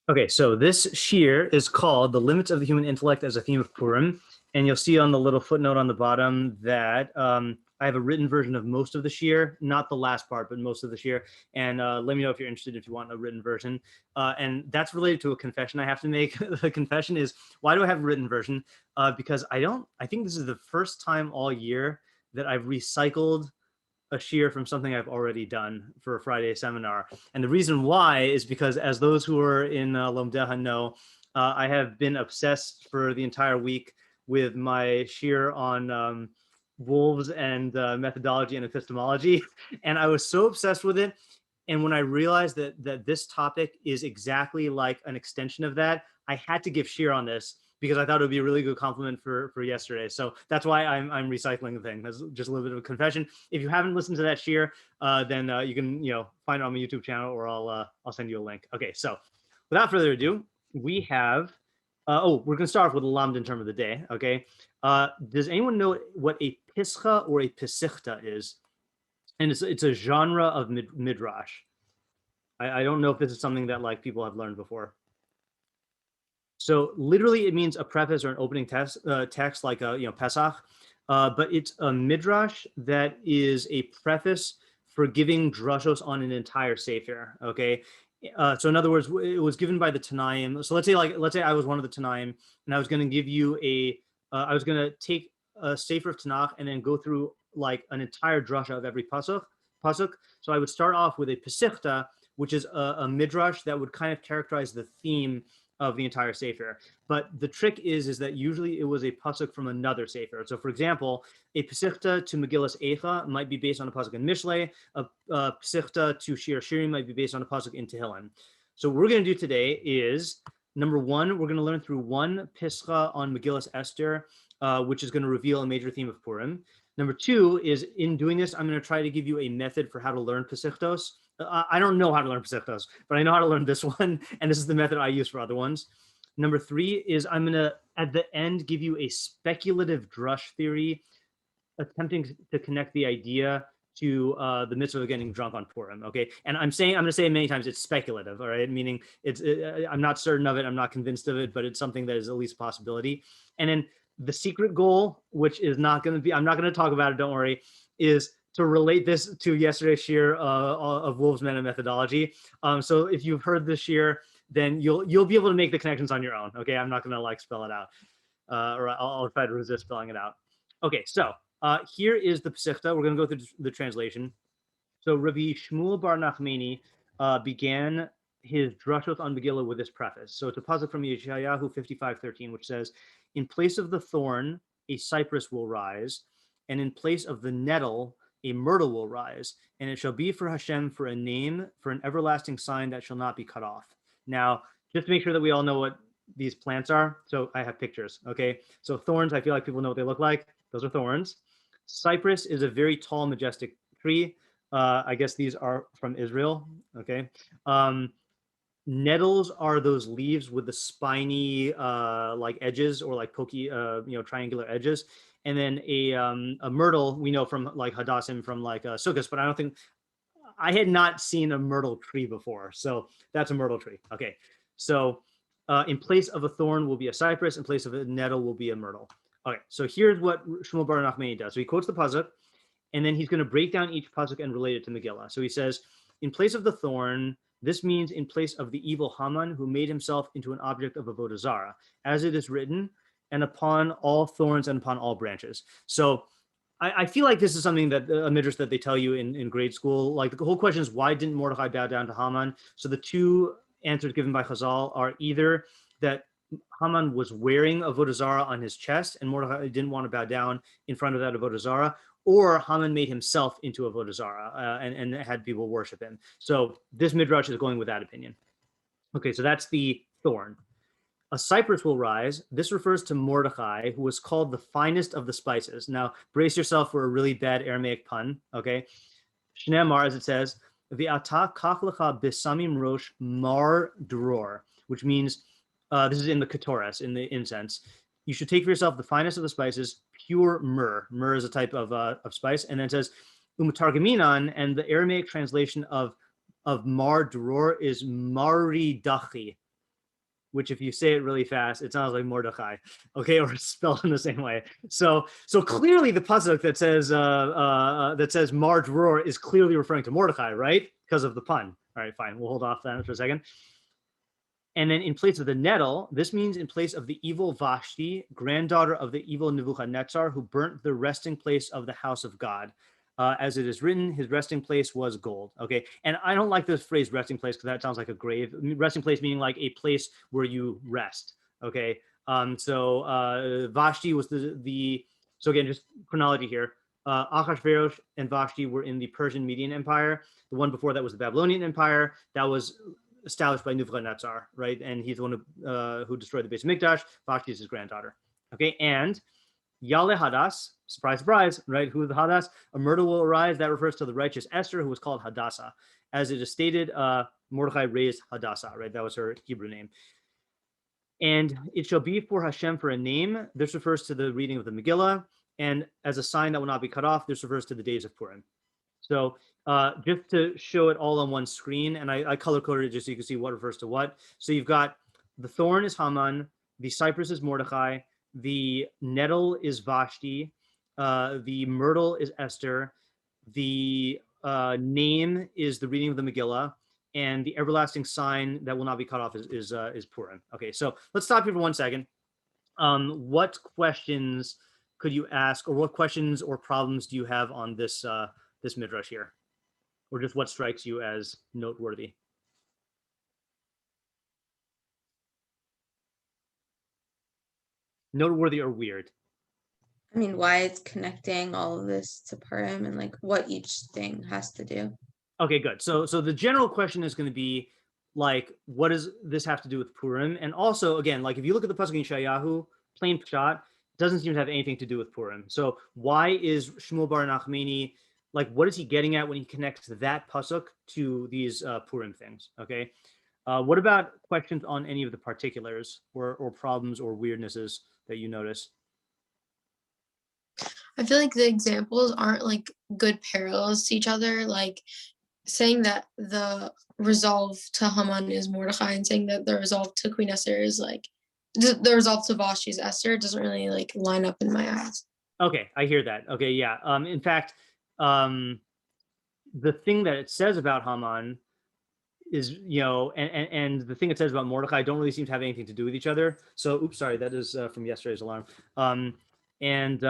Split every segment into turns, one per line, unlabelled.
Okay, so this shir is called "The Limits of the Human Intellect as a Theme of Purim," and you'll see on the little footnote on the bottom that I have a written version of most of the shir, not the last part, but most of the shir. And let me know if you're interested, if you want a written version. And that's related to a confession I have to make. The confession is, why do I have a written version? Because I think this is the first time all year that I've recycled a shir from something I've already done for a Friday seminar. And the reason why is because, as those who are in Lomdeha know, I have been obsessed for the entire week with my shir on wolves and methodology and epistemology. And I was so obsessed with it. And when I realized that this topic is exactly like an extension of that, I had to give shir on this because I thought it would be a really good compliment for yesterday. So that's why I'm recycling the thing. That's just a little bit of a confession. If you haven't listened to that shir, then you can find it on my YouTube channel, or I'll send you a link. Okay, so without further ado, we have we're going to start off with the lamdan term of the day. Okay, does anyone know what a pischa or a pesichta is? And it's a genre of midrash. I don't know if this is something that like people have learned before. So literally, it means a preface or an opening text like a Pesach, but it's a midrash that is a preface for giving drushos on an entire sefer. Okay, so in other words, it was given by the Tanaim. So let's say I was one of the Tanaim, and I was going to give you I was going to take a sefer of Tanakh and then go through like an entire drasha of every pasuk. So I would start off with a pesichta, which is a midrash that would kind of characterize the theme of the entire sefer. But the trick is that usually it was a pasuk from another sefer. So for example, a pesichta to Megilas Esther might be based on a pasuk in Mishlei. A pesichta to Shir Shirim might be based on a pasuk in Tehillim. So what we're going to do today is, number one, we're going to learn through one pischa on Megilas Esther, which is going to reveal a major theme of Purim. Number two is, in doing this, I'm going to try to give you a method for how to learn pesichtos. I don't know how to learn pesichtos, but I know how to learn this one, and this is the method I use for other ones. Number three is, I'm going to, at the end, give you a speculative drush theory, attempting to connect the idea to the mitzvah of getting drunk on Purim. Okay, and I'm going to say it many times, it's speculative. All right, meaning I'm not certain of it, I'm not convinced of it, but it's something that is at least a possibility. And then the secret goal, which is not going to be, I'm not going to talk about it, don't worry, is to relate this to yesterday's shir of wolves, men, and methodology. So if you've heard this shir, then you'll be able to make the connections on your own. Okay, I'm not going to like spell it out, or I'll try to resist spelling it out. Okay, so here is the pesichta. We're going to go through the translation. So Rabbi Shmuel bar Nachmani began his drushos on Megillah with this preface. So it's a pasuk from Yeshayahu 55:13, which says, "In place of the thorn, a cypress will rise, and in place of the nettle, a myrtle will rise, and it shall be for Hashem for a name, for an everlasting sign that shall not be cut off." Now, just to make sure that we all know what these plants are, so I have pictures, okay? So thorns, I feel like people know what they look like. Those are thorns. Cypress is a very tall, majestic tree. I guess these are from Israel, okay? Nettles are those leaves with the spiny like edges, or like pokey, triangular edges. And then a myrtle we know from like Hadassim, from like Sukkot, but I had not seen a myrtle tree before. So that's a myrtle tree. Okay, so in place of a thorn will be a cypress, in place of a nettle will be a myrtle. Okay, so here's what Shmuel bar Nachmani does. So he quotes the pasuk, and then he's going to break down each pasuk and relate it to Megillah. So he says, in place of the thorn, this means in place of the evil Haman, who made himself into an object of avodah zarah, as it is written, and upon all thorns and upon all branches. So I feel like this is something that a midrash that they tell you in grade school. Like the whole question is, why didn't Mordechai bow down to Haman? So the two answers given by Chazal are either that Haman was wearing avodah zarah on his chest, and Mordechai didn't want to bow down in front of that avodah zarah, or Haman made himself into avodah zarah and had people worship him. So this midrash is going with that opinion. Okay, so that's the thorn. A cypress will rise. This refers to Mordechai, who was called the finest of the spices. Now, brace yourself for a really bad Aramaic pun, okay? Shneimar, as it says, V'ata kach lecha besamim rosh mar dror, which means, this is in the Ketores, in the incense, you should take for yourself the finest of the spices, pure myrrh. Myrrh is a type of spice. And then it says, umatargaminan, and the Aramaic translation of mar dror is mari dachi. which if you say it really fast, it sounds like Mordechai, okay, or it's spelled in the same way. So clearly the pasuk that says Marge Roar is clearly referring to Mordechai, right? Because of the pun. All right, fine. We'll hold off that for a second. And then in place of the nettle, this means in place of the evil Vashti, granddaughter of the evil Nebuchadnezzar, who burnt the resting place of the house of God. As it is written, his resting place was gold. Okay, and I don't like this phrase resting place because that sounds like a grave. Resting place meaning like a place where you rest. Okay, so Vashti was so again, just chronology here. Achashverosh and Vashti were in the Persian Median Empire. The one before that was the Babylonian Empire. That was established by Nebuchadnezzar, right? And he's the one who destroyed the base of Mikdash. Vashti is his granddaughter. Okay, and Yale Hadas, surprise, surprise, right? Who is the Hadas? A murder will arise. That refers to the righteous Esther, who was called Hadassah. As it is stated, Mordechai raised Hadassah, right? That was her Hebrew name. And it shall be for Hashem for a name. This refers to the reading of the Megilah. And as a sign that will not be cut off, this refers to the days of Purim. So just to show it all on one screen, and I color-coded it just so you can see what refers to what. So you've got the thorn is Haman, the cypress is Mordechai, the nettle is Vashti, the myrtle is Esther, the name is the reading of the Megilah, and the everlasting sign that will not be cut off is Purim. Okay, so let's stop here for 1 second. What questions could you ask, or what questions or problems do you have on this this midrash here, or just what strikes you as noteworthy? Noteworthy or weird?
I mean, why it's connecting all of this to Purim and like what each thing has to do.
Okay, good. So the general question is going to be like, what does this have to do with Purim? And also, again, like if you look at the pasuk in Yeshayahu, plain pshat, doesn't seem to have anything to do with Purim. So why is Shmuel Bar Nachmani, like, what is he getting at when he connects that pasuk to these Purim things? Okay. What about questions on any of the particulars or problems or weirdnesses that you notice?
I feel like the examples aren't like good parallels to each other. Like saying that the resolve to Haman is Mordechai and saying that the resolve to Queen Esther is like the resolve to Vashti is Esther doesn't really like line up in my eyes.
Okay, I hear that. Okay, yeah. In fact, the thing that it says about Haman is, you know, and the thing it says about Mordechai don't really seem to have anything to do with each other. So, oops, sorry, that is from yesterday's alarm. And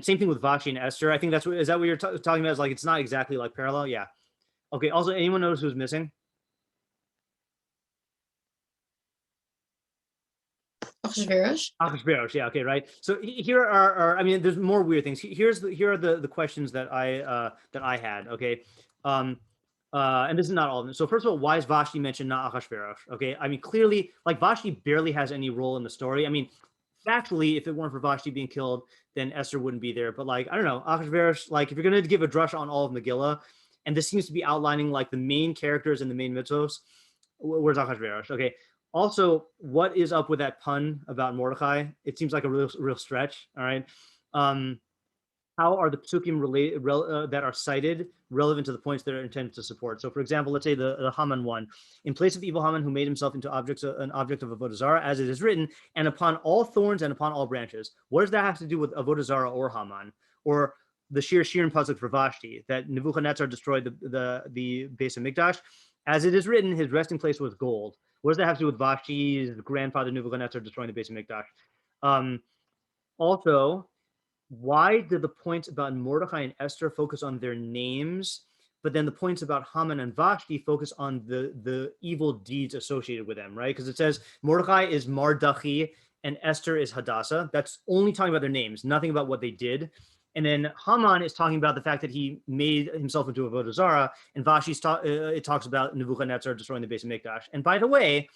same thing with Vashti and Esther. I think that's what, is that what you're talking about? Is like it's not exactly like parallel. Yeah. Okay. Also, anyone notice who's missing? Achashverosh, yeah, okay, right. So here are I mean, there's more weird things. Here are the questions that I had. Okay. And this is not all of them. So first of all, why is Vashti mentioned, not Achashverosh? Okay, I mean, clearly, like Vashti barely has any role in the story. I mean, factually, if it weren't for Vashti being killed, then Esther wouldn't be there. But like, I don't know, Achashverosh, like if you're gonna give a drush on all of Megilah, and this seems to be outlining like the main characters and the main mitzvos, where's Achashverosh? Okay. Also, what is up with that pun about Mordechai? It seems like a real stretch. All right. How are the psukim that are cited relevant to the points that are intended to support? So, for example, let's say the Haman one. In place of the evil Haman who made himself into an object of avodah zarah, as it is written, and upon all thorns and upon all branches. What does that have to do with avodah zarah or Haman? Or the Shirin pasuk for Vashti, that Nebuchadnezzar destroyed the base of Mikdash? As it is written, his resting place was gold. What does that have to do with Vashti's grandfather Nebuchadnezzar destroying the base of Mikdash? Also, why did the points about Mordechai and Esther focus on their names, but then the points about Haman and Vashti focus on the evil deeds associated with them, right? Because it says Mordechai is Mardachi and Esther is Hadassah. That's only talking about their names, nothing about what they did. And then Haman is talking about the fact that he made himself into a avodah zarah, and Vashti it talks about Nebuchadnezzar destroying the base of Mikdash. And by the way,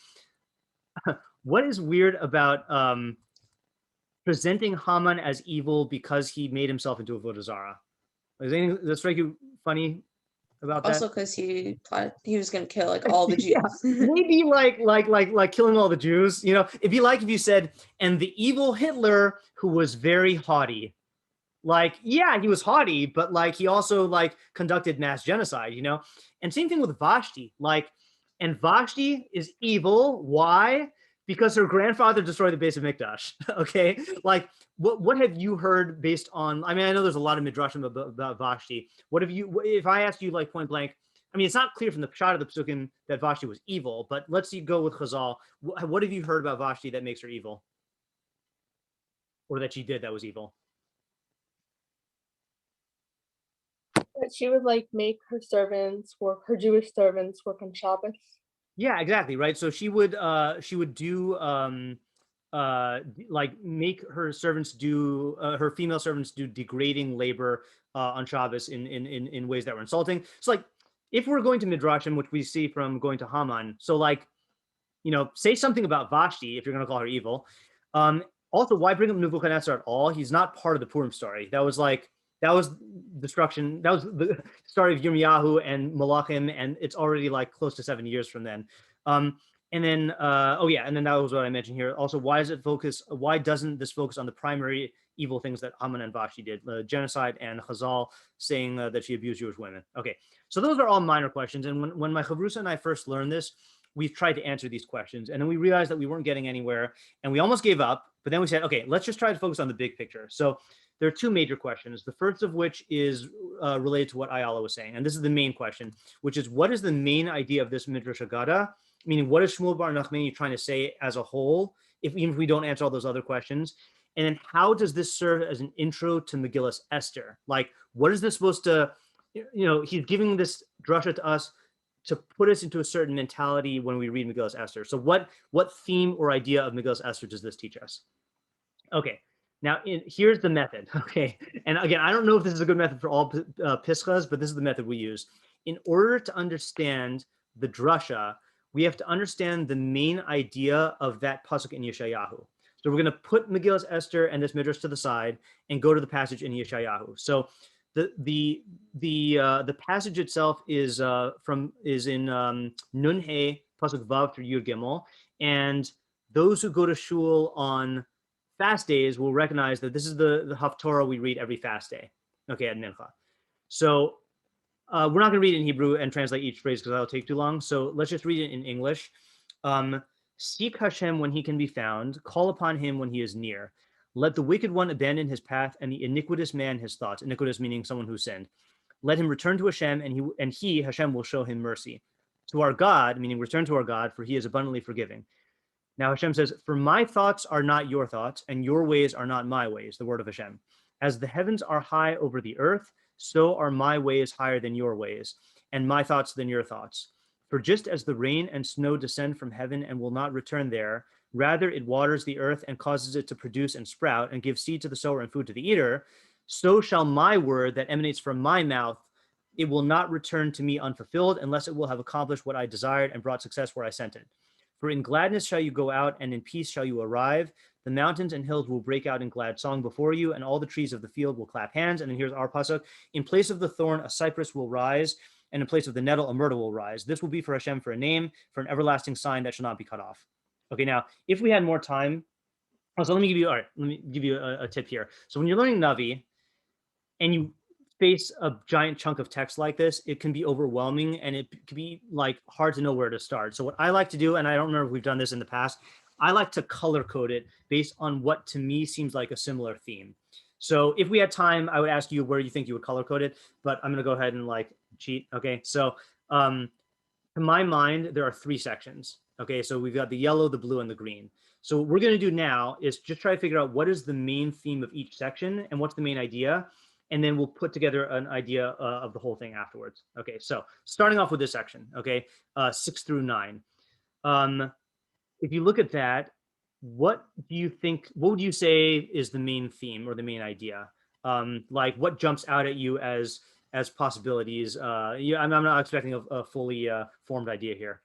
what is weird about presenting Haman as evil because he made himself into a avodah zarah? Does that strike you funny about that?
Also, because he was going to kill like all the Jews.
Yeah, maybe like killing all the Jews. You know, it'd be like if you said, and the evil Hitler who was very haughty. Like, yeah, he was haughty, but like he also like conducted mass genocide, you know? And same thing with Vashti. Like, and Vashti is evil. Why? Because her grandfather destroyed the base of Mikdash. Okay, like what have you heard based on? I mean, I know there's a lot of midrashim about Vashti. What have you? If I asked you like point blank, I mean, it's not clear from the shot of the psukim that Vashti was evil, but let's see, go with Chazal. What have you heard about Vashti that makes her evil, or that she did that was evil?
That she would like make her servants work, her Jewish servants work on Shabbos.
Yeah, exactly, right. So she would do like make her servants do her female servants do degrading labor on Shabbos in ways that were insulting. So like if we're going to midrashim, which we see from going to Haman, so like, you know, say something about Vashti if you're going to call her evil. Also, why bring up Nebuchadnezzar at all? He's not part of the Purim story. That was destruction. That was the story of Yirmiyahu and Malachim, and it's already like close to 7 years from then. And then that was what I mentioned here. Also, why doesn't this focus on the primary evil things that Haman and Vashti did, genocide and Chazal saying that she abused Jewish women? Okay, so those are all minor questions. And when my chavrusa and I first learned this, we tried to answer these questions, and then we realized that we weren't getting anywhere, and we almost gave up. But then we said, okay, let's just try to focus on the big picture. So there are two major questions. The first of which is related to what Ayala was saying, and this is the main question, which is what is the main idea of this Midrash Regatta? Meaning, what is Shmuel Bar Nachmani trying to say as a whole, even if we don't answer all those other questions? And then how does this serve as an intro to Megilas Esther? Like, what is this supposed to, you know, he's giving this drasha to us to put us into a certain mentality when we read Megilas Esther. So what theme or idea of Megilas Esther does this teach us? Okay, now here's the method, okay? And again, I don't know if this is a good method for all pischas, but this is the method we use. In order to understand the drasha, we have to understand the main idea of that pasuk in Yeshayahu. So we're going to put Megilas Esther and this midrash to the side and go to the passage in Yeshayahu. So the passage itself is in Nun He pasuk Vav through Yud Gimel, and those who go to shul on fast days will recognize that this is the Haftorah we read every fast day, okay, at Mincha. So we're not going to read it in Hebrew and translate each phrase because that'll take too long. So let's just read it in English. Seek Hashem when he can be found, call upon him when he is near. Let the wicked one abandon his path and the iniquitous man his thoughts. Iniquitous meaning someone who sinned. Let him return to Hashem, and he, Hashem, will show him mercy. To our God, meaning return to our God, for he is abundantly forgiving. Now Hashem says, for my thoughts are not your thoughts, and your ways are not my ways, the word of Hashem. As the heavens are high over the earth, so are my ways higher than your ways, and my thoughts than your thoughts. For just as the rain and snow descend from heaven and will not return there, rather it waters the earth and causes it to produce and sprout and give seed to the sower and food to the eater, so shall my word that emanates from my mouth, it will not return to me unfulfilled unless it will have accomplished what I desired and brought success where I sent it. For in gladness shall you go out, and in peace shall you arrive. The mountains and hills will break out in glad song before you, and all the trees of the field will clap hands. And then here's our pasuk. In place of the thorn, a cypress will rise, and in place of the nettle, a myrtle will rise. This will be for Hashem for a name, for an everlasting sign that shall not be cut off. Okay, now, if we had more time, let me give you a tip here. So when you're learning Navi, and you face a giant chunk of text like this, it can be overwhelming and it can be like hard to know where to start. So what I like to do, and I don't remember if we've done this in the past, I like to color code it based on what to me seems like a similar theme. So if we had time, I would ask you where you think you would color code it, but I'm going to go ahead and like cheat. Okay. So to my mind, there are 3 sections. Okay. So we've got the yellow, the blue, and the green. So what we're going to do now is just try to figure out what is the main theme of each section and what's the main idea. And then we'll put together an idea of the whole thing afterwards. Okay, so starting off with this section, okay, 6 through 9. If you look at that, what would you say is the main theme or the main idea? Like what jumps out at you as possibilities? I'm not expecting a fully formed idea here.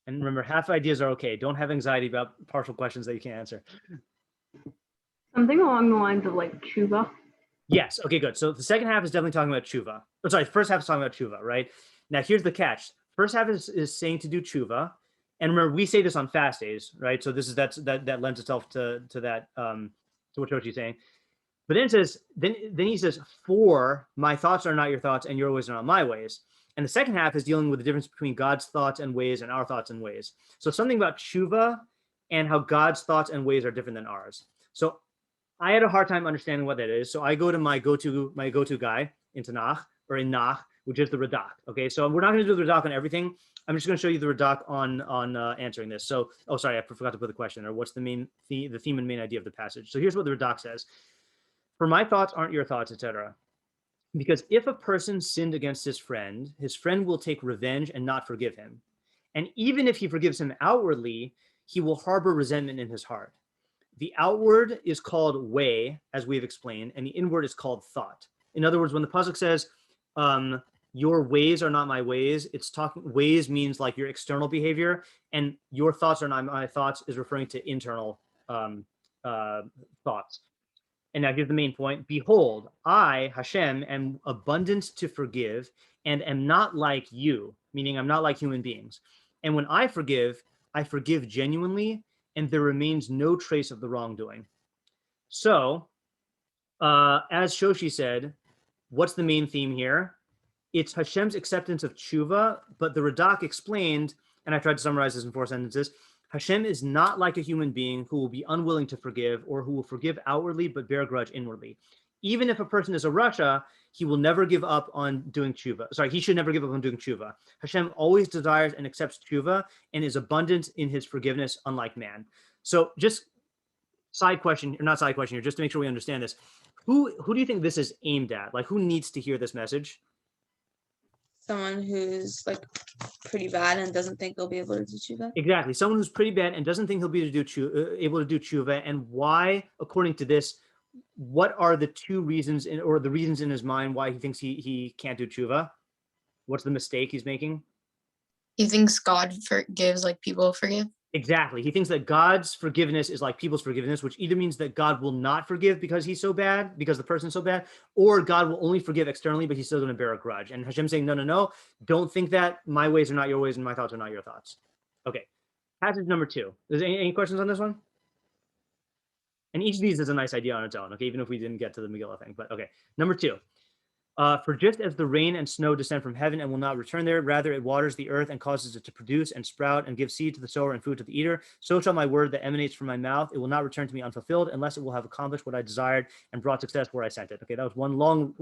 And remember, half ideas are okay. Don't have anxiety about partial questions that you can't answer.
Something along the lines of like tshuva.
Yes. Okay, good. So the second half is definitely talking about tshuva. Oh, sorry, first half is talking about tshuva, right? Now, here's the catch. First half is saying to do tshuva. And remember, we say this on fast days, right? So that lends itself to that, to to what Shoshi's saying. But then it says, then he says, for my thoughts are not your thoughts and your ways are not my ways. And the second half is dealing with the difference between God's thoughts and ways and our thoughts and ways. So something about tshuva and how God's thoughts and ways are different than ours. So I had a hard time understanding what that is. So I go to my go-to guy in Tanakh or in Nach, which is the Radak. Okay, so we're not going to do the Radak on everything. I'm just going to show you the Radak on answering this. So, oh, sorry, I forgot to put the question, or what's the theme and main idea of the passage. So here's what the Radak says. For my thoughts aren't your thoughts, etc. Because if a person sinned against his friend will take revenge and not forgive him. And even if he forgives him outwardly, he will harbor resentment in his heart. The outward is called way, as we've explained, and the inward is called thought. In other words, when the pasuk says, your ways are not my ways, it's talking, ways means like your external behavior, and your thoughts are not my thoughts is referring to internal thoughts. And now here's the main point. Behold, I, Hashem, am abundant to forgive and am not like you, meaning I'm not like human beings. And when I forgive genuinely, and there remains no trace of the wrongdoing. So, as Shoshi said, what's the main theme here? It's Hashem's acceptance of tshuva, but the Radak explained, and I tried to summarize this in 4 sentences, Hashem is not like a human being who will be unwilling to forgive or who will forgive outwardly but bear a grudge inwardly. Even if a person is a rasha, he will never give up on doing tshuva. Sorry, he should never give up on doing tshuva. Hashem always desires and accepts tshuva and is abundant in his forgiveness, unlike man. So just side question, or not side question here, just to make sure we understand this. Who do you think this is aimed at? Like, who needs to hear this message?
Someone who's like pretty bad and doesn't think they'll be able to do tshuva.
Exactly. Someone who's pretty bad and doesn't think he'll be able to do tshuva. And why, according to this, what are the two reasons or the reasons in his mind why he thinks he can't do tshuva? What's the mistake he's making?
He thinks God forgives like people forgive.
Exactly. He thinks that God's forgiveness is like people's forgiveness, which either means that God will not forgive because he's so bad, because the person's so bad, or God will only forgive externally, but he's still going to bear a grudge. And Hashem's saying, no, don't think that. My ways are not your ways and my thoughts are not your thoughts. Okay. Passage number 2. Is there any questions on this one? And each of these is a nice idea on its own, okay, even if we didn't get to the Megillah thing, but okay. Number 2. For just as the rain and snow descend from heaven and will not return there, rather it waters the earth and causes it to produce and sprout and give seed to the sower and food to the eater, so shall my word that emanates from my mouth. It will not return to me unfulfilled unless it will have accomplished what I desired and brought success where I sent it. Okay, that was one long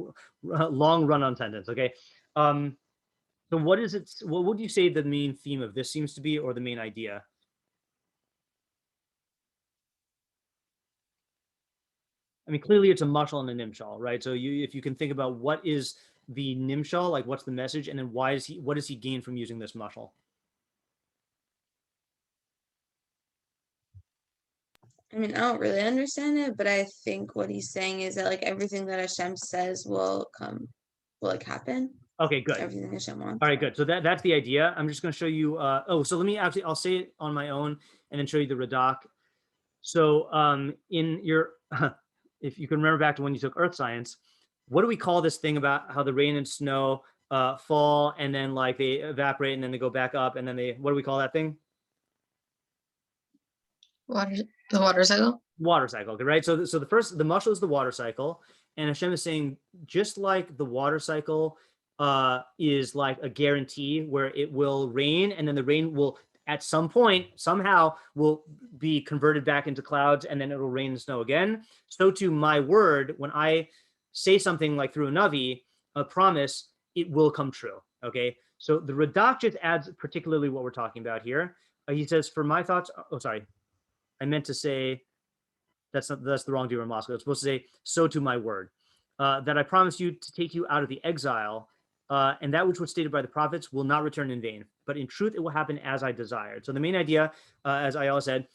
run-on sentence, okay? So what is it? What would you say the main theme of this seems to be, or the main idea? I mean, clearly it's a mashal and a nimshal, right? So if you can think about what is the nimshal, like what's the message, and then what does he gain from using this mashal?
I mean, I don't really understand it, but I think what he's saying is that like everything that Hashem says will like happen.
Okay, good.
Everything Hashem wants.
All right, good. So that's the idea. I'm just going to show you. So let me I'll say it on my own and then show you the Radak. So in your if you can remember back to when you took earth science, what do we call this thing about how the rain and snow fall and then like they evaporate and then they go back up and then what do we call that thing?
The water cycle.
Water cycle, right? So the mashal is the water cycle, and Hashem is saying just like the water cycle is like a guarantee where it will rain and then the rain will at some point, somehow, will be converted back into clouds, and then it'll rain and snow again. So too, my word, when I say something like through a navi, a promise, it will come true, okay? So the Radak just adds particularly what we're talking about here. He says, for my thoughts, oh, sorry. I meant to say, that's the wrong Dira Moscow. It's supposed to say, so to my word, that I promise you to take you out of the exile, and that which was stated by the prophets will not return in vain, but in truth it will happen as I desired. So the main idea, as Ayala said,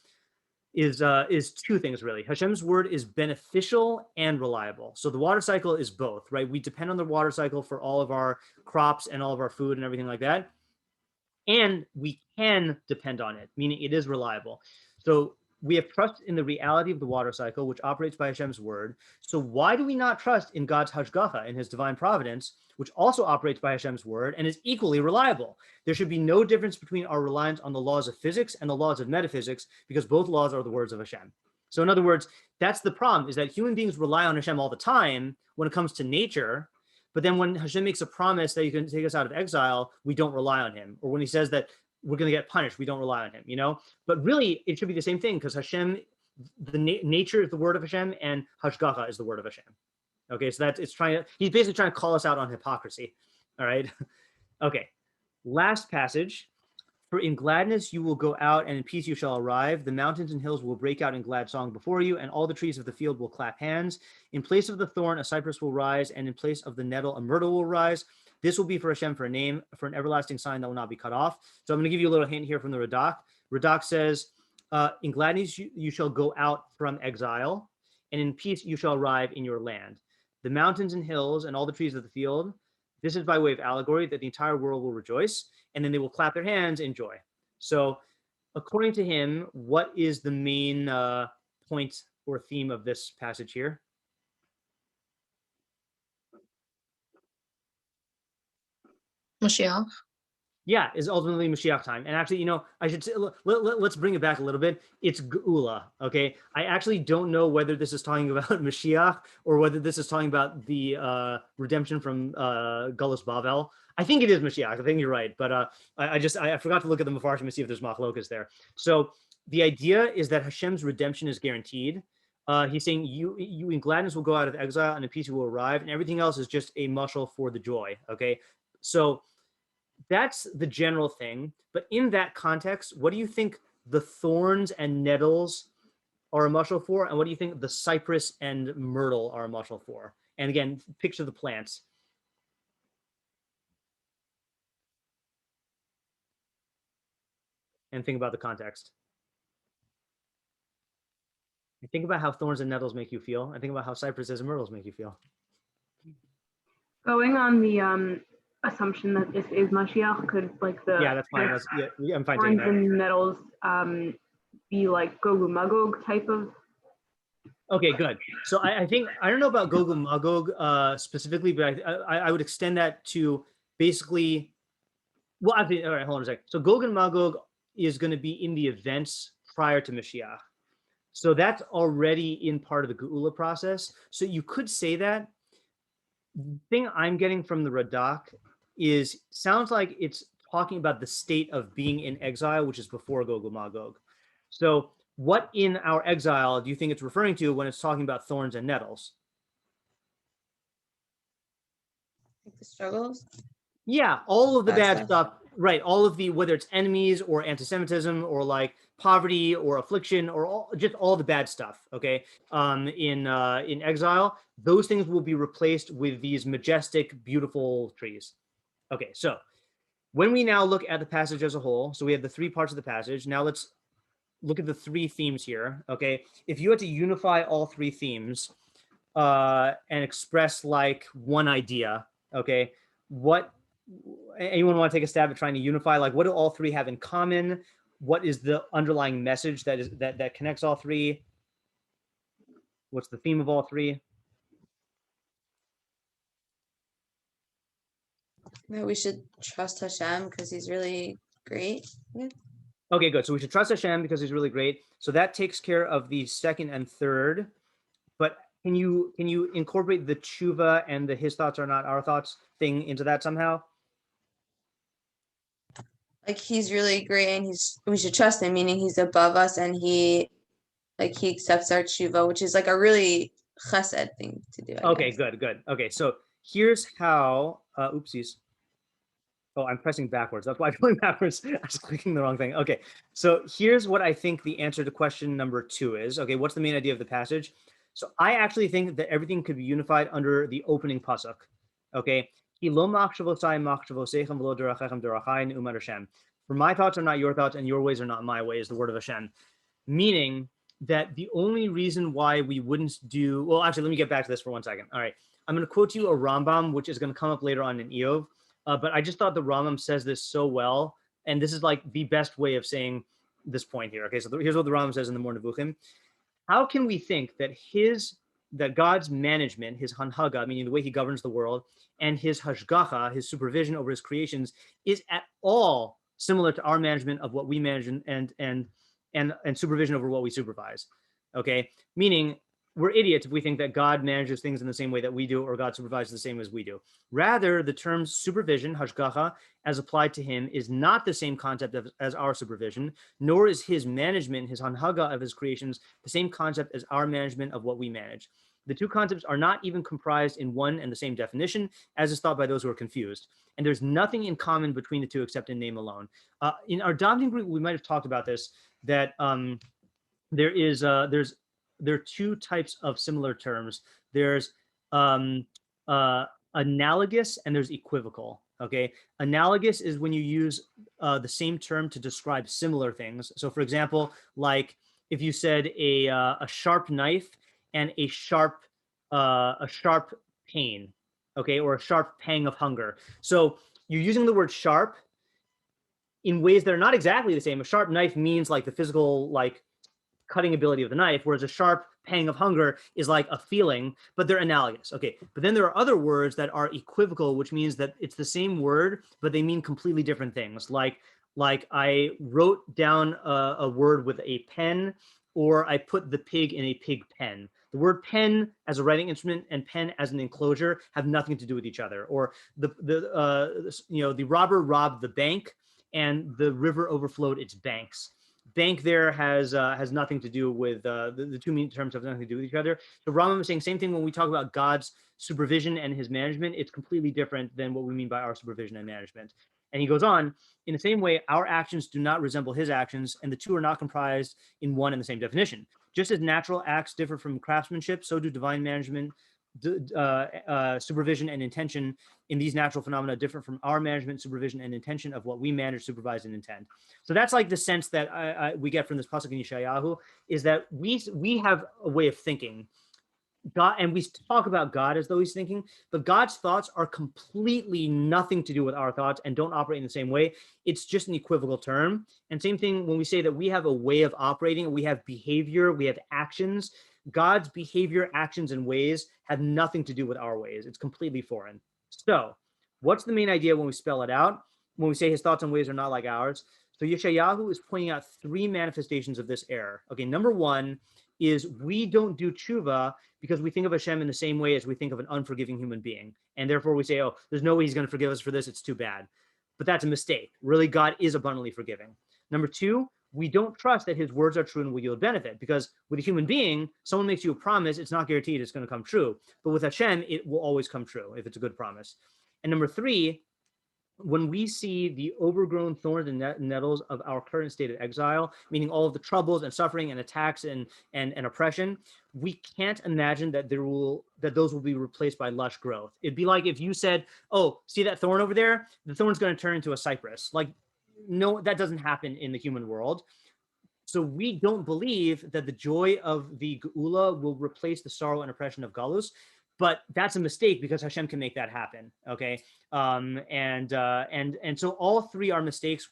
is two things really. Hashem's word is beneficial and reliable. So the water cycle is both, right? We depend on the water cycle for all of our crops and all of our food and everything like that. And we can depend on it, meaning it is reliable. So we have trust in the reality of the water cycle, which operates by Hashem's word. So why do we not trust in God's hashgacha, in his divine providence, which also operates by Hashem's word and is equally reliable? There should be no difference between our reliance on the laws of physics and the laws of metaphysics, because both laws are the words of Hashem. So in other words, that's the problem, is that human beings rely on Hashem all the time when it comes to nature. But then when Hashem makes a promise that He's going to take us out of exile, we don't rely on Him. Or when He says that we're going to get punished, we don't rely on Him, you know? But really, it should be the same thing, because Hashem, nature is the word of Hashem, and hashgacha is the word of Hashem. Okay, so he's basically trying to call us out on hypocrisy. All right. Okay. Last passage. For in gladness you will go out, and in peace you shall arrive. The mountains and hills will break out in glad song before you, and all the trees of the field will clap hands. In place of the thorn, a cypress will rise, and in place of the nettle, a myrtle will rise. This will be for Hashem for a name, for an everlasting sign that will not be cut off. So I'm going to give you a little hint here from the Radak. Radak says, in gladness you shall go out from exile, and in peace you shall arrive in your land. The mountains and hills and all the trees of the field, this is by way of allegory that the entire world will rejoice, and then they will clap their hands in joy. So according to him, what is the main point or theme of this passage here?
Mashiach.
Yeah, is ultimately Mashiach time. And actually, you know, I should say, let's bring it back a little bit. It's Geula, okay? I actually don't know whether this is talking about Mashiach or whether this is talking about the redemption from Gullus Bavel. I think it is Mashiach. I think you're right. But I forgot to look at the Mefarshim and see if there's machlokas there. So the idea is that Hashem's redemption is guaranteed. He's saying you in gladness will go out of exile, and in peace you will arrive, and everything else is just a mushal for the joy, okay? So that's the general thing. But in that context, what do you think the thorns and nettles are a mushal for? And what do you think the cypress and myrtle are a mushal for? And again, picture the plants. And think about the context. And think about how thorns and nettles make you feel. And think about how cypresses and myrtles make you feel.
Going on the assumption that this is Mashiach, could like the
that's fine. I'm fine taking
thorns
that.
and nettles be like Gog and Magog type of?
Okay, good. So I think, I don't know about Gog and Magog specifically, but I would extend that to basically, well, actually, all right, hold on a second. So Gog and Magog is going to be in the events prior to Mashiach. So that's already in part of the Geula process. So you could say that. The thing I'm getting from the Radak sounds like it's talking about the state of being in exile, which is before Gog and Magog. So what in our exile do you think it's referring to when it's talking about thorns and nettles?
Like the struggles?
Yeah, all of the
Bad
bad stuff, right? All of the, whether it's enemies or anti-Semitism or like poverty or affliction or just all the bad stuff, okay? In exile, those things will be replaced with these majestic, beautiful trees. Okay, so when we now look at the passage as a whole, so we have the three parts of the passage. Now let's look at the three themes here, okay? If you had to unify all three themes and express like one idea, okay, anyone want to take a stab at trying to unify, like what do all three have in common? What is the underlying message that connects all three? What's the theme of all three?
That we should trust Hashem because he's really great. Yeah.
Okay, good. So we should trust Hashem because he's really great. So that takes care of the second and third. But can you incorporate the tshuva and the his thoughts are not our thoughts thing into that somehow?
Like he's really great and we should trust him, meaning he's above us and he accepts our tshuva, which is like a really chesed thing to do. I guess.
Good. Okay, so here's how, oopsies. Oh, I'm pressing backwards. That's why I'm going backwards. I was clicking the wrong thing. Okay, so here's what I think the answer to question number 2 is. Okay, what's the main idea of the passage? So I actually think that everything could be unified under the opening pasuk. Okay, for my thoughts are not your thoughts, and your ways are not my ways, the word of Hashem. Meaning that the only reason why we wouldn't do, well, actually, let me get back to this for 1 second. All right, I'm going to quote you a Rambam, which is going to come up later on in Eov. But I just thought the Rambam says this so well, and this is like the best way of saying this point here. Okay, so here's what the Rambam says in the More Nevuchim. How can we think that God's management, his hanhaga, meaning the way he governs the world, and his hashgacha, his supervision over his creations, is at all similar to our management of what we manage and supervision over what we supervise? Okay, meaning we're idiots if we think that God manages things in the same way that we do, or God supervises the same as we do. Rather, the term supervision, hashgacha, as applied to him, is not the same concept as our supervision, nor is his management, his hanhaga of his creations, the same concept as our management of what we manage. The two concepts are not even comprised in one and the same definition, as is thought by those who are confused. And there's nothing in common between the two except in name alone. In our davening group, we might have talked about this, that there are two types of similar terms. There's analogous and there's equivocal. Okay, analogous is when you use the same term to describe similar things. So, for example, like if you said a sharp knife and a sharp pain, okay, or a sharp pang of hunger. So you're using the word sharp in ways that are not exactly the same. A sharp knife means like the physical, like cutting ability of the knife, whereas a sharp pang of hunger is like a feeling, but they're analogous. Okay, but then there are other words that are equivocal, which means that it's the same word, but they mean completely different things. Like I wrote down a word with a pen, or I put the pig in a pig pen. The word pen as a writing instrument and pen as an enclosure have nothing to do with each other. Or the robber robbed the bank, and the river overflowed its banks. Bank there has nothing to do with the two terms have nothing to do with each other. So Rambam is saying same thing when we talk about God's supervision and his management. It's completely different than what we mean by our supervision and management. And he goes on, in the same way, our actions do not resemble his actions, and the two are not comprised in one and the same definition. Just as natural acts differ from craftsmanship, so do divine management, supervision, and intention in these natural phenomena differ from our management, supervision, and intention of what we manage, supervise, and intend. So that's like the sense that we get from this pasuk in Yeshayahu, is that we have a way of thinking. God, and we talk about God as though he's thinking, but God's thoughts are completely nothing to do with our thoughts and don't operate in the same way. It's just an equivocal term. And same thing when we say that we have a way of operating, we have behavior, we have actions. God's behavior, actions, and ways have nothing to do with our ways. It's completely foreign. So what's the main idea when we spell it out? When we say his thoughts and ways are not like ours? So Yeshayahu is pointing out three manifestations of this error. Okay, number one is we don't do tshuva because we think of Hashem in the same way as we think of an unforgiving human being. And therefore we say, oh, there's no way he's going to forgive us for this. It's too bad. But that's a mistake. Really, God is abundantly forgiving. Number two, we don't trust that his words are true and will yield benefit, because with a human being, someone makes you a promise, it's not guaranteed it's going to come true. But with Hashem, it will always come true if it's a good promise. And number three, when we see the overgrown thorns and nettles of our current state of exile, meaning all of the troubles and suffering and attacks and oppression, we can't imagine that those will be replaced by lush growth. It'd be like if you said, oh, see that thorn over there? The thorn's going to turn into a cypress. Like, no, that doesn't happen in the human world. So we don't believe that the joy of the Geula will replace the sorrow and oppression of Galus. But that's a mistake because Hashem can make that happen. Okay, and so all three are mistakes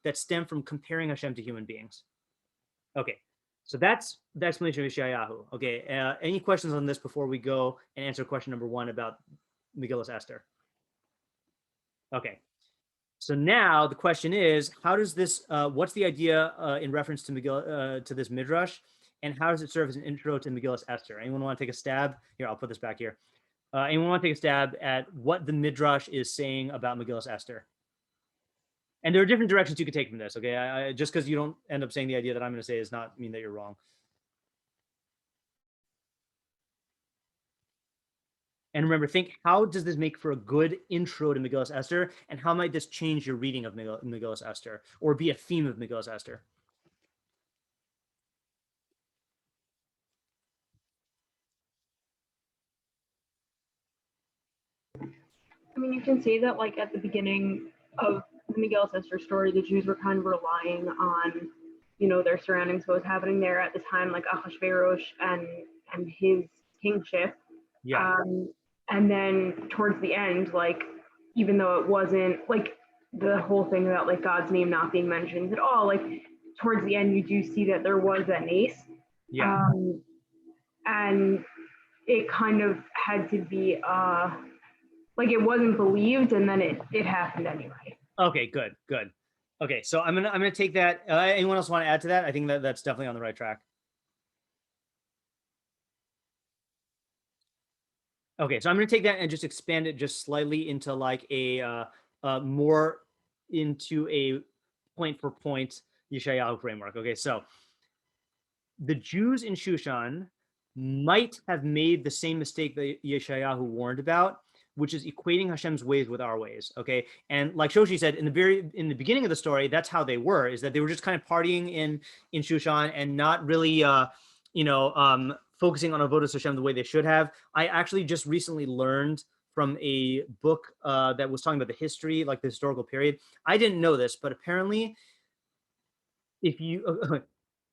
that stem from comparing Hashem to human beings. Okay, so that's the explanation of Yeshayahu. Okay, any questions on this before we go and answer question number one about Megilas Esther? Okay, so now the question is, how does this? What's the idea in reference to Megillah, to this Midrash? And how does it serve as an intro to Megilas Esther? Anyone want to take a stab? Here, I'll put this back here. Anyone want to take a stab at what the Midrash is saying about Megilas Esther? And there are different directions you could take from this, okay? Just because you don't end up saying the idea that I'm going to say does not mean that you're wrong. And remember, think, how does this make for a good intro to Megilas Esther? And how might this change your reading of Megilas Esther, or be a theme of Megilas Esther?
I mean, you can see that, like, at the beginning of the Megilas Esther story, the Jews were kind of relying on, their surroundings, what was happening there at the time, like Achashverosh and his kingship.
Yeah.
And then towards the end, like, even though it wasn't, like, the whole thing about, like, God's name not being mentioned at all, like, towards the end, you do see that there was that nace.
Yeah.
And it kind of had to be, like, it wasn't believed, and then it happened anyway.
Okay, good. Okay, so I'm gonna take that. Anyone else want to add to that? I think that's definitely on the right track. Okay, so I'm going to take that and just expand it just slightly into like a more into a point for point Yeshayahu framework. Okay, so the Jews in Shushan might have made the same mistake that Yeshayahu warned about, which is equating Hashem's ways with our ways. Okay, and like Shoshi said in the beginning of the story, that's how they were, is that they were just kind of partying in Shushan and not really focusing on avodas Hashem the way they should have. I actually just recently learned from a book that was talking about the history, like the historical period. I didn't know this, but apparently, if you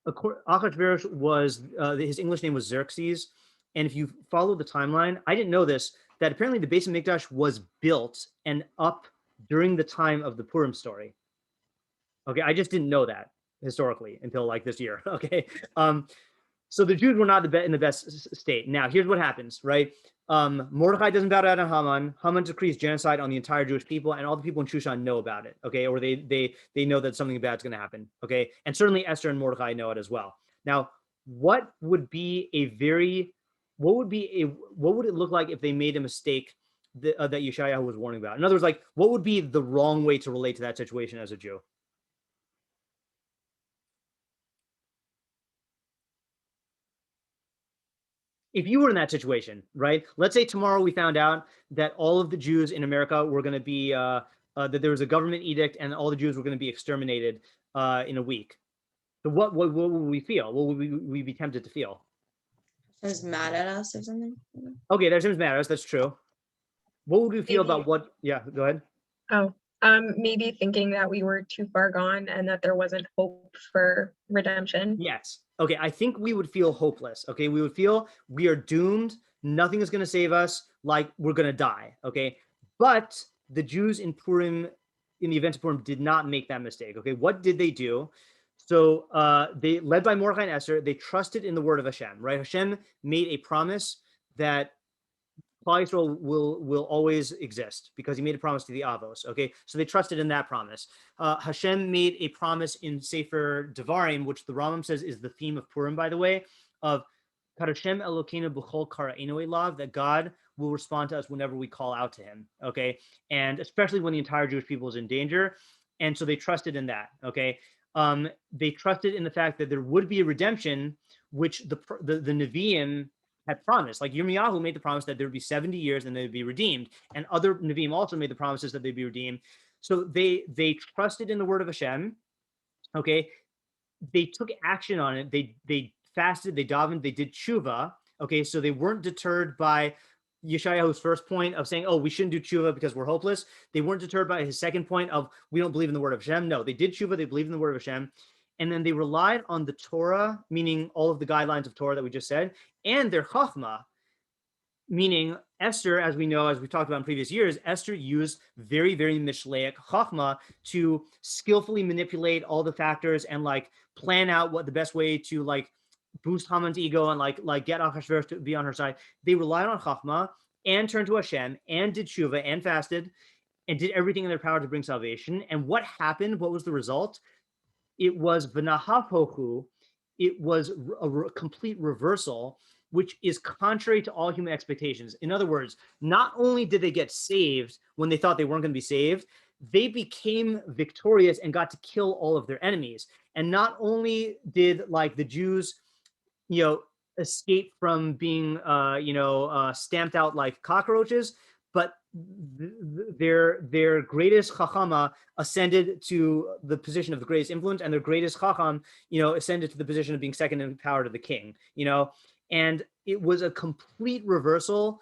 Achashverosh was his English name was Xerxes, and if you follow the timeline, I didn't know this, that apparently the base of Mikdash was built and up during the time of the Purim story. Okay, I just didn't know that historically until like this year. Okay, so the Jews were not in the best state. Now, here's what happens, right? Mordechai doesn't bow down to Haman. Haman decrees genocide on the entire Jewish people, and all the people in Shushan know about it, okay? Or they know that something bad's going to happen, okay? And certainly Esther and Mordechai know it as well. Now, what would it look like if they made a mistake that Yeshayahu was warning about? In other words, like, what would be the wrong way to relate to that situation as a Jew? If you were in that situation, right? Let's say tomorrow we found out that all of the Jews in America were going to be, that there was a government edict and all the Jews were going to be exterminated in a week. So what would we feel? What would we be tempted to feel?
Hashem's mad at us or something.
Okay, Hashem's mad at us. That's true. What would we feel about what? Yeah, go ahead.
Oh, maybe thinking that we were too far gone and that there wasn't hope for redemption.
Yes. Okay, I think we would feel hopeless. Okay, we would feel we are doomed. Nothing is going to save us. Like we're going to die. Okay, but the Jews in Purim, in the event of Purim, did not make that mistake. Okay, what did they do? So they, led by Mordechai and Esther, they trusted in the word of Hashem. Right? Hashem made a promise that Klal Yisrael will always exist because he made a promise to the Avos. Okay, so they trusted in that promise. Hashem made a promise in Sefer Devarim, which the Rambam says is the theme of Purim, by the way, of Hashem Elokeinu b'chol kara'enu elav, that God will respond to us whenever we call out to him. Okay, and especially when the entire Jewish people is in danger, and so they trusted in that. Okay, they trusted in the fact that there would be a redemption, which the Nevi'im had promised. Like Yirmiyahu made the promise that there would be 70 years and they would be redeemed. And other Nevi'im also made the promises that they'd be redeemed. So they trusted in the word of Hashem. Okay. They took action on it. They fasted, they davened, they did tshuva. Okay. So they weren't deterred by Yeshayahu's first point of saying, oh, we shouldn't do tshuva because we're hopeless. They weren't deterred by his second point of we don't believe in the word of Hashem. No, they did tshuva, they believed in the word of Hashem. And then they relied on the Torah, meaning all of the guidelines of Torah that we just said, and their chachma, meaning Esther, as we know, as we talked about in previous years, Esther used very, very mishleic chachma to skillfully manipulate all the factors and like plan out what the best way to like boost Haman's ego and like get Achashverosh to be on her side. They relied on chachma and turned to Hashem and did tshuva and fasted and did everything in their power to bring salvation. And what happened? What was the result? It was v'nahapohu. It was a complete reversal, which is contrary to all human expectations. In other words, not only did they get saved when they thought they weren't going to be saved, they became victorious and got to kill all of their enemies. And not only did like the Jews, escape from being, stamped out like cockroaches, but their greatest chachama ascended to the position of the greatest influence, and their greatest chacham, ascended to the position of being second in power to the king, and it was a complete reversal,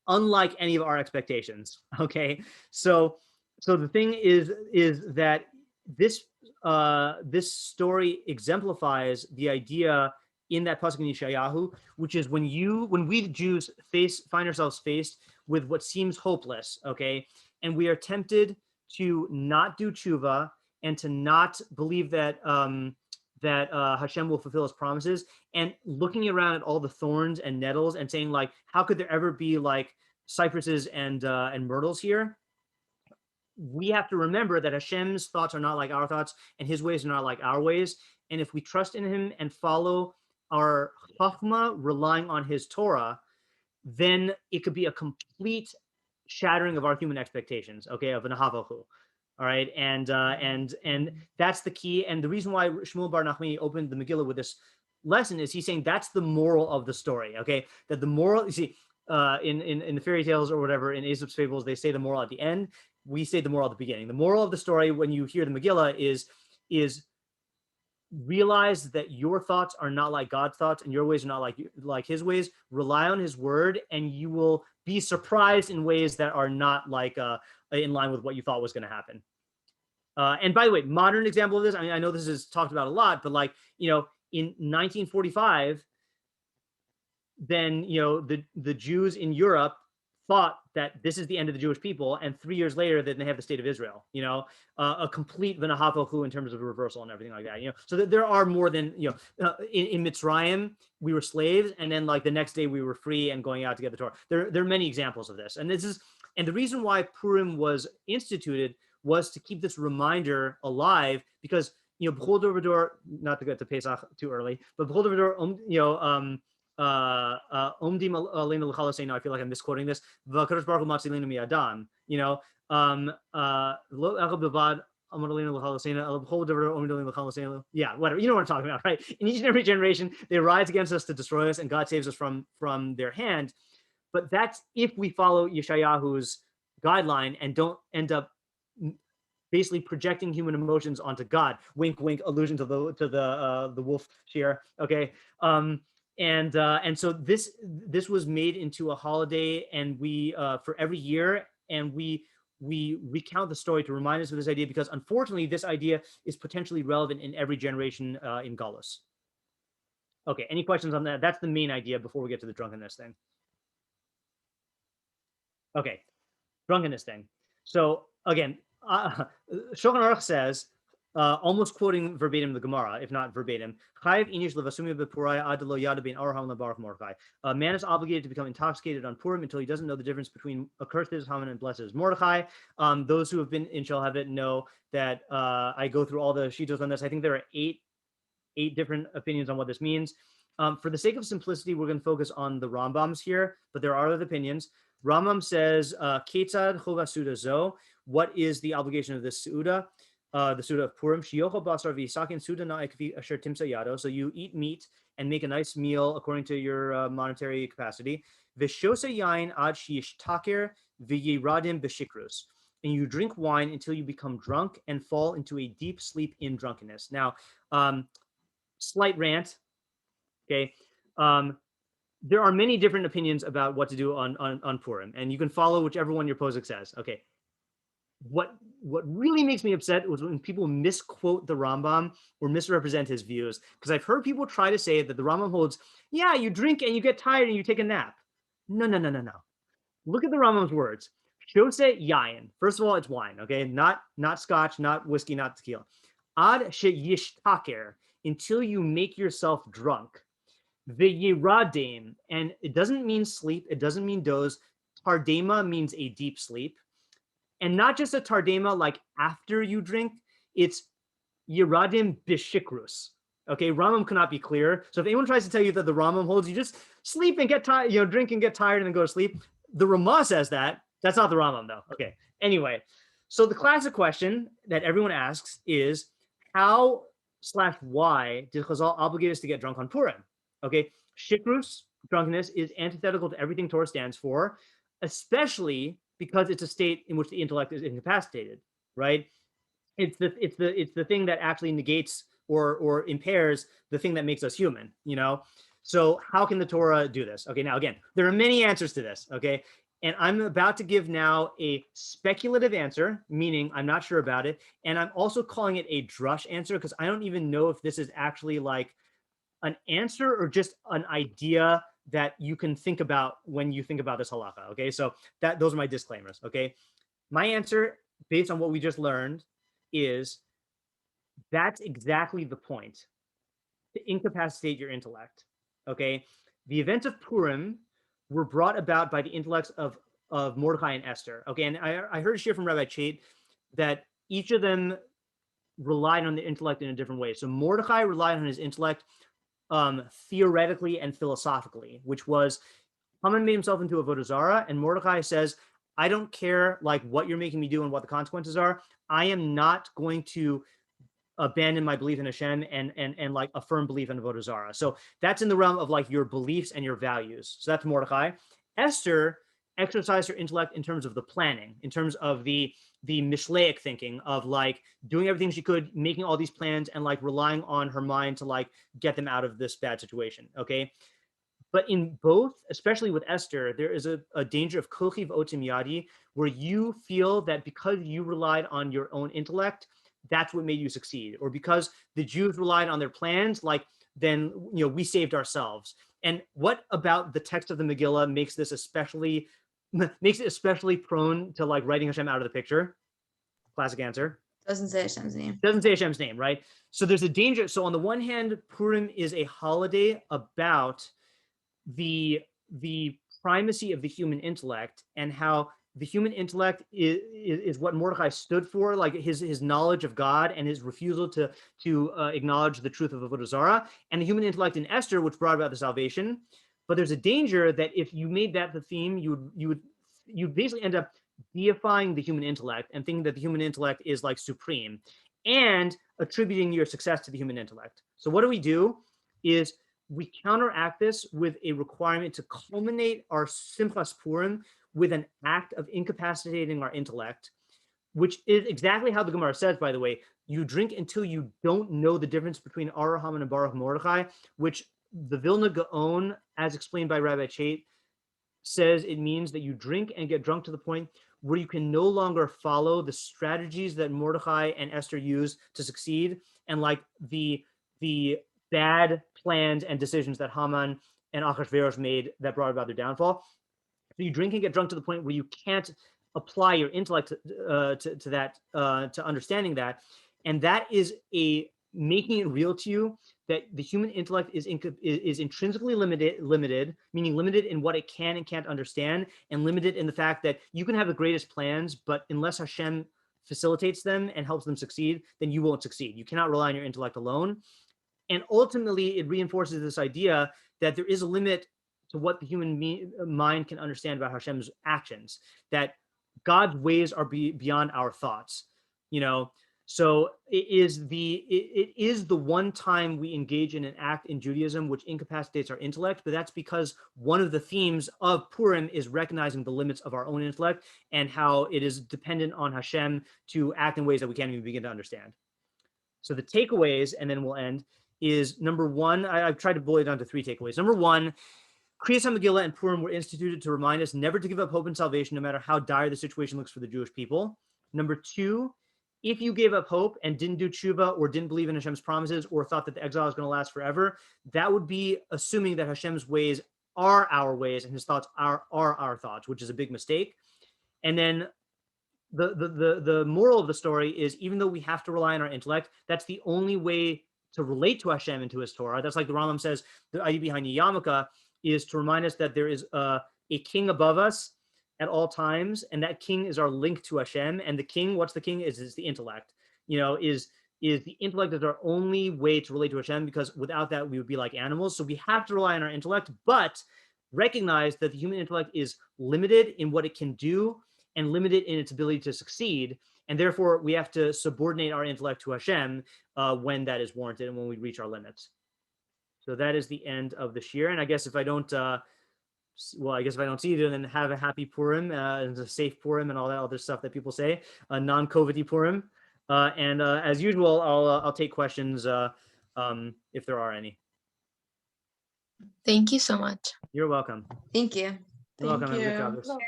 unlike any of our expectations. Okay, so the thing is that this story exemplifies the idea in that pasuk in Yeshayahu, which is when we Jews find ourselves faced with what seems hopeless, okay, and we are tempted to not do tshuva and to not believe that Hashem will fulfill his promises, and looking around at all the thorns and nettles and saying like, how could there ever be like cypresses and myrtles here? We have to remember that Hashem's thoughts are not like our thoughts, and his ways are not like our ways. And if we trust in him and follow our chachma, relying on his Torah, then it could be a complete shattering of our human expectations, okay, of an havahu. All right, and that's the key. And the reason why Shmuel Bar Nachmani opened the Megillah with this lesson is he's saying that's the moral of the story, okay? That the moral, you see, in the fairy tales or whatever, in Aesop's fables, they say the moral at the end. We say the moral at the beginning. The moral of the story when you hear the Megillah is realize that your thoughts are not like God's thoughts and your ways are not like his ways. Rely on his word and you will be surprised in ways that are not like in line with what you thought was going to happen. And by the way, modern example of this, I mean, I know this is talked about a lot, but like, you know, in 1945, then, you know, the Jews in Europe thought that this is the end of the Jewish people, and 3 years later, then they have the state of Israel. You know, a complete v'nahafachu in terms of a reversal and everything like that. You know, so that there are more than, you know, in Mitzrayim we were slaves, and then like the next day we were free and going out to get the Torah. There are many examples of this, and the reason why Purim was instituted was to keep this reminder alive, because, you know, b'chol dor v'dor, not to get to Pesach too early, but b'chol dor v'dor, you know, omdim aleinu l'chal haseinu, I feel like I'm misquoting this, v'kadosh baruch hu matzilenu mi'adam, you know, lo echad b'vad amar aleinu l'chal haseinu, b'chol dor v'dor omdim aleinu l'chal haseinu. Yeah, whatever, you know what I'm talking about, right? In each and every generation, they rise against us to destroy us, and God saves us from their hand. But that's if we follow Yeshayahu's guideline and don't end up basically projecting human emotions onto God. Wink, wink, allusion to the wolf shear. Okay, and so this was made into a holiday, and we for every year, and we recount the story to remind us of this idea, because unfortunately this idea is potentially relevant in every generation in Galus. Okay, any questions on that? That's the main idea before we get to the drunkenness thing. Okay, drunkenness thing. So again, Shulchan Aruch says, almost quoting verbatim the Gemara, if not verbatim, a man is obligated to become intoxicated on Purim until he doesn't know the difference between accursed is Haman and blessed is Mordechai. Those who have been in Shalhevet know that I go through all the shitos on this. I think there are eight different opinions on what this means. For the sake of simplicity, we're going to focus on the Rambams here, but there are other opinions. Rambam says, Ketzad chova suda zo, what is the obligation of this Suda? The Suda of Purim. Shiyochel basar v'yisakin Suda na'ekvi asher timsa yado. So you eat meat and make a nice meal according to your monetary capacity. V'shosa yain ad sheyishtaker v'yiradim b'shikrus. And you drink wine until you become drunk and fall into a deep sleep in drunkenness. Now, slight rant, okay? There are many different opinions about what to do on Purim, and you can follow whichever one your posuk says. Okay. What really makes me upset was when people misquote the Rambam or misrepresent his views, because I've heard people try to say that the Rambam holds, yeah, you drink and you get tired and you take a nap. No. Look at the Rambam's words. Shose yayin. First of all, it's wine, okay? Not scotch, not whiskey, not tequila. Ad sheyishtaker, until you make yourself drunk. V'yiradim, and it doesn't mean sleep, it doesn't mean doze. Tardema means a deep sleep. And not just a tardema like after you drink, it's yiradim bishikrus. Okay, Rambam cannot be clearer. So if anyone tries to tell you that the Rambam holds you just sleep and get tired, you know, drink and get tired and then go to sleep, the Ramah says that. That's not the Rambam though. Okay, anyway, so the classic question that everyone asks is, how/why did Chazal obligate us to get drunk on Purim? Okay, shikrus, drunkenness, is antithetical to everything Torah stands for, especially because it's a state in which the intellect is incapacitated, right? It's the thing that actually negates or impairs the thing that makes us human, you know? So how can the Torah do this? Okay, now again, there are many answers to this, okay? And I'm about to give now a speculative answer, meaning I'm not sure about it. And I'm also calling it a drush answer, because I don't even know if this is actually like an answer or just an idea that you can think about when you think about this halakha. Okay, so those are my disclaimers. Okay, my answer based on what we just learned is that's exactly the point, to incapacitate your intellect. Okay, the events of Purim were brought about by the intellects of Mordechai and Esther. Okay, and I heard a share from Rabbi Chait that each of them relied on the intellect in a different way. So Mordechai relied on his intellect theoretically and philosophically, which was Haman made himself into avodah zarah, and Mordecai says, I don't care like what you're making me do and what the consequences are. I am not going to abandon my belief in Hashem and like a firm belief in avodah zarah. So that's in the realm of like your beliefs and your values. So that's Mordecai. Esther exercised her intellect in terms of the planning, in terms of the mishleic thinking of like doing everything she could, making all these plans and like relying on her mind to like get them out of this bad situation. Okay. But in both, especially with Esther, there is a danger of kochiv otim yadi, where you feel that because you relied on your own intellect, that's what made you succeed. Or because the Jews relied on their plans, like then, you know, we saved ourselves. And what about the text of the Megillah makes it especially prone to like writing Hashem out of the picture? Classic answer.
Doesn't say Hashem's name.
Doesn't say Hashem's name, right? So there's a danger. So on the one hand, Purim is a holiday about the primacy of the human intellect and how the human intellect is what Mordecai stood for, like his knowledge of God and his refusal to acknowledge the truth of avodah zarah, and the human intellect in Esther, which brought about the salvation. But there's a danger that if you made that the theme, you'd basically end up deifying the human intellect and thinking that the human intellect is like supreme and attributing your success to the human intellect. So what do? Is we counteract this with a requirement to culminate our Simchas Purim with an act of incapacitating our intellect, which is exactly how the Gemara says, by the way. You drink until you don't know the difference between Ar Haman and Baruch Mordechai, which the Vilna Gaon, as explained by Rabbi Chait, says it means that you drink and get drunk to the point where you can no longer follow the strategies that Mordechai and Esther use to succeed, and like the bad plans and decisions that Haman and Achashverosh made that brought about their downfall. So you drink and get drunk to the point where you can't apply your intellect to that, to understanding that. And that is making it real to you that the human intellect is intrinsically limited, meaning limited in what it can and can't understand, and limited in the fact that you can have the greatest plans, but unless Hashem facilitates them and helps them succeed, then you won't succeed. You cannot rely on your intellect alone. And ultimately, it reinforces this idea that there is a limit to what the human mind can understand about Hashem's actions, that God's ways are beyond our thoughts, you know. So it is the one time we engage in an act in Judaism which incapacitates our intellect, but that's because one of the themes of Purim is recognizing the limits of our own intellect and how it is dependent on Hashem to act in ways that we can't even begin to understand. So the takeaways, and then we'll end, is number one, I've tried to boil it down to 3 takeaways. Number one, Kriyas HaMegillah and Purim were instituted to remind us never to give up hope and salvation, no matter how dire the situation looks for the Jewish people. Number 2, if you gave up hope and didn't do tshuva or didn't believe in Hashem's promises or thought that the exile is going to last forever, that would be assuming that Hashem's ways are our ways and His thoughts are our thoughts, which is a big mistake. And then the moral of the story is, even though we have to rely on our intellect, that's the only way to relate to Hashem and to His Torah. That's like the Rambam says, the idea behind Yamaka is to remind us that there is a king above us at all times, and that king is our link to Hashem. And the king, what's the king? Is the intellect. You know, is the intellect is our only way to relate to Hashem, because without that we would be like animals. So we have to rely on our intellect, but recognize that the human intellect is limited in what it can do and limited in its ability to succeed. And therefore we have to subordinate our intellect to Hashem when that is warranted and when we reach our limits. So that is the end of the shir. And I guess if I don't, see you, then have a happy Purim and a safe Purim and all that other stuff that people say, a non-COVID Purim. And as usual, I'll take questions if there are any.
Thank you so much.
You're welcome.
Thank you.
You're welcome.
Thank
Have a good
you.
job.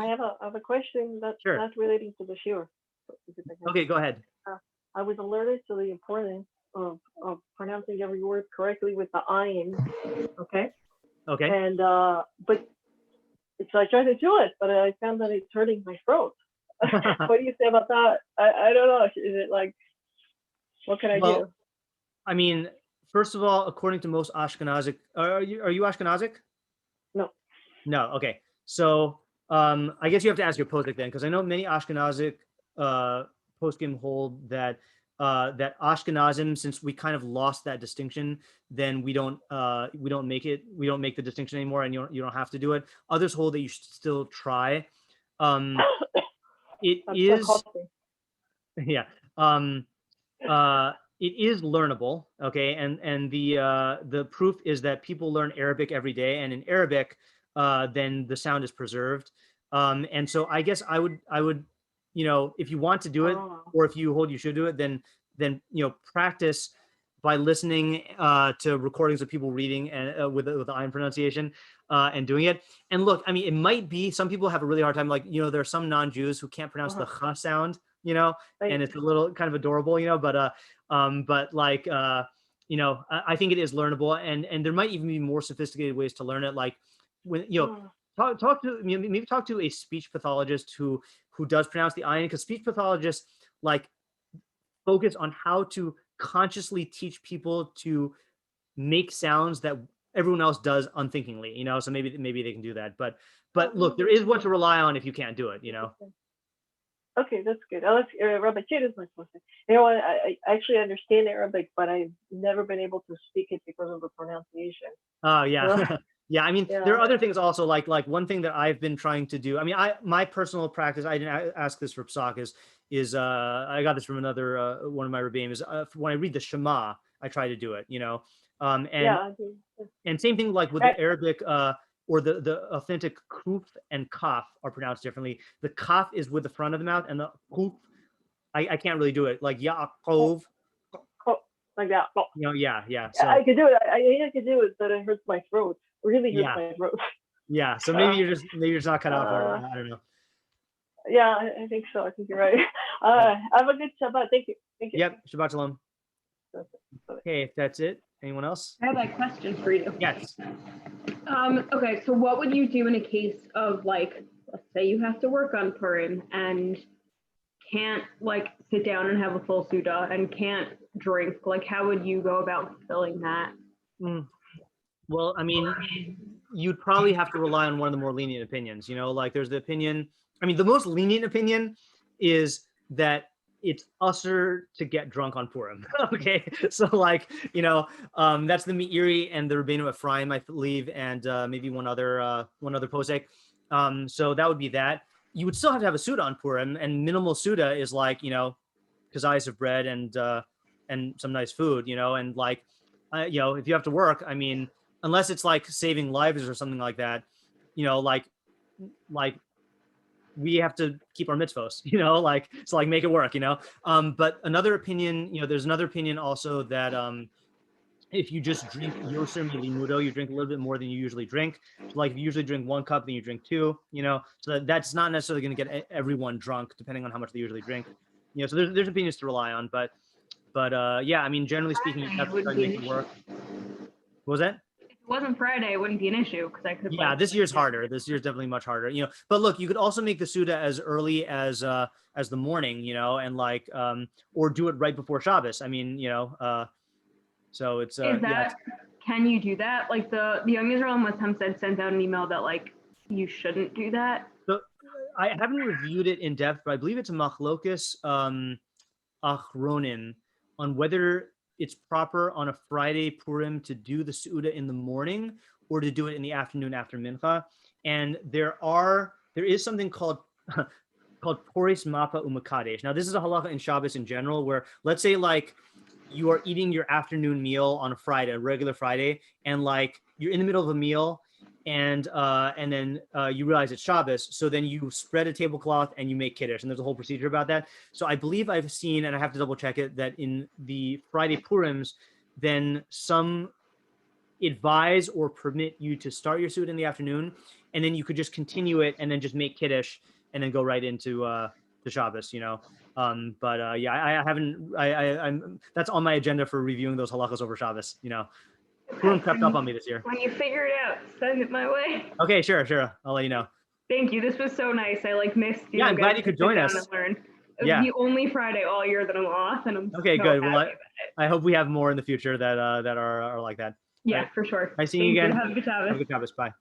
I have a question that's
Sure.
not relating to the shiur.
Okay, go ahead.
I was alerted to the importance of pronouncing every word correctly with the ayin. Okay.
Okay.
And but so I tried to do it, but I found that it's hurting my throat. What do you say about that? I don't know. Is it like, what can I do?
I mean, first of all, according to most Ashkenazic, are you Ashkenazic?
No.
No. Okay. So I guess you have to ask your posek then, because I know many Ashkenazic poskim hold that that Ashkenazim, since we kind of lost that distinction, then we don't make the distinction anymore, and you don't have to do it. Others hold that you should still try. It is, yeah. It is learnable, okay, and the proof is that people learn Arabic every day, and in Arabic, then the sound is preserved. And so I guess I would, if you want to do it, or if you hold you should do it, then practice by listening to recordings of people reading and with the Ayin pronunciation and doing it. And look, I mean, it might be some people have a really hard time, like there are some non-Jews who can't pronounce the ch sound, and it's a little kind of adorable, but like I think it is learnable, and there might even be more sophisticated ways to learn it, like when talk to maybe talk to a speech pathologist who does pronounce the ayin, because speech pathologists like focus on how to consciously teach people to make sounds that everyone else does unthinkingly, so maybe they can do that, but look, there is what to rely on if you can't do it.
Okay, that's good. Rabbi Chid is my question. I actually understand Arabic, but I've never been able to speak it because of the pronunciation.
Oh, yeah. Yeah, I mean, there are other things also, like one thing that I've been trying to do. I mean, my personal practice, I didn't ask this for Psak, is I got this from another one of my Rebbeim, is when I read the Shema, I try to do it, and same thing like with the Arabic, or the authentic kuf and kaf are pronounced differently. The kaf is with the front of the mouth, and the kuf, I can't really do it, like Yaakov.
Like that.
Yeah. So
I could do it. I could do it, but it hurts my throat. Really hurts my throat.
Yeah. So maybe you're just not cut out for it. I don't know.
Yeah, I think so. I think you're right. Have a good Shabbat. Thank you.
Yep. Shabbat shalom. Okay, if that's it. Anyone else?
I have a question for you.
Yes.
Okay, so what would you do in a case of, like, let's say you have to work on Purim and can't like sit down and have a full Suda and can't drink? Like, how would you go about fulfilling that?
Well, I mean, you'd probably have to rely on one of the more lenient opinions, like there's the opinion, I mean, the most lenient opinion is that it's usher to get drunk on Purim. Okay, so like, that's the Meiri and the Rabbeinu Ephraim, I believe, and maybe one other posek. So that would be that. You would still have to have a Suda on Purim, and minimal Suda is like, kazayas of bread and some nice food, and like, if you have to work, I mean, unless it's like saving lives or something like that, like we have to keep our mitzvos, so like make it work, but another opinion, there's another opinion also that if you just drink yoser milimudo, you drink a little bit more than you usually drink. So like if you usually drink 1 cup, then you drink 2, so that's not necessarily going to get everyone drunk, depending on how much they usually drink. So there's opinions to rely on, but yeah, I mean, generally speaking, you have to try to make it work. What was that?
If it wasn't Friday, it wouldn't be an issue because I could.
Yeah, this year's harder. This year's definitely much harder. But look, you could also make the Suda as early as the morning, and like, or do it right before Shabbos. I mean, so it's.
Is that? Can you do that? Like the Young Israel Muslim sent out an email that like you shouldn't do that.
So I haven't reviewed it in depth, but I believe it's a machlokes achronim on whether it's proper on a Friday Purim to do the Suda in the morning or to do it in the afternoon after Mincha. And there is something called Poris Mapa Umakadesh. Now, this is a halacha in Shabbos in general, where let's say like you are eating your afternoon meal on a Friday, a regular Friday, and like you're in the middle of a meal and then you realize it's Shabbos, so then you spread a tablecloth and you make kiddush, and there's a whole procedure about that. So I believe I've seen, and I have to double check it, that in the Friday Purims, then some advise or permit you to start your suit in the afternoon, and then you could just continue it and then just make kiddush and then go right into the Shabbos, yeah, I haven't, I'm that's on my agenda for reviewing those halachas over Shabbos, Purim crept up on me this year.
When you figure it out, send it my way.
Okay, sure. I'll let you know.
Thank you. This was so nice. I like missed.
Yeah, I'm glad you could join us.
It was the only Friday all year that I'm off, and I'm
okay.
So
good.
Well,
I hope we have more in the future that are like that.
Yeah,
right.
for sure.
Nice seeing you again.
Have a good Shabbos.
Have a good Shabbos. Bye.